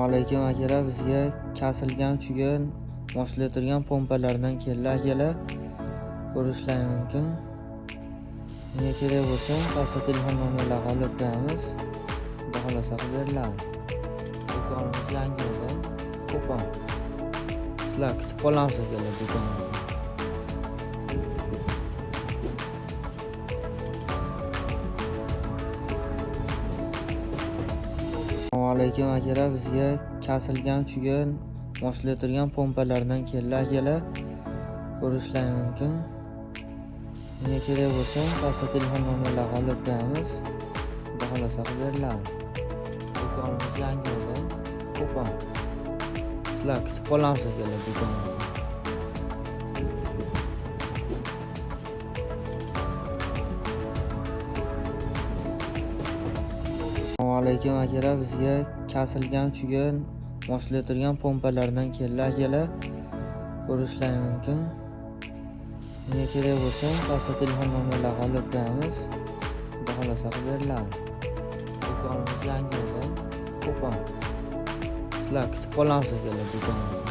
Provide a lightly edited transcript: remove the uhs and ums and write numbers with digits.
Alaykum akalar, bizga kesilgan tugan moslaytirgan pompalardan keldi akalar. Ko'rishlari mumkin. Nega kerak bo'lsa, pastda telefon nomerlari olib beramiz. Xudo xolasa qilib beriladi. Do'konimiz yangi bo'lsa, Qo'qon. Sizlar kutib qolamiz akalar do'konda. Alaykum akalar, bizga kesilgan tugan moslaytirgan pompalardan keldi akalar. Ko'rishlari mumkin. Nega kerak bo'lsa, pastda telefon nomerlari olib beramiz. Xudo xolasa qilib beriladi. Do'konimiz yangi bo'lsa, Qo'qon. Sizlar kutib qolamiz akalar do'konda. Alaykum akalar, bizga kesilgan tugan moslaytirgan pompalardan keldi akalar. Ko'rishlari mumkin. Nega kerak bo'lsa, pastda telefon nomerlari olib beramiz. Xudo xolasa qilib beriladi. Do'konimiz yangi bo'lsa, Qo'qon. Sizlar kutib qolamiz akalar do'konda.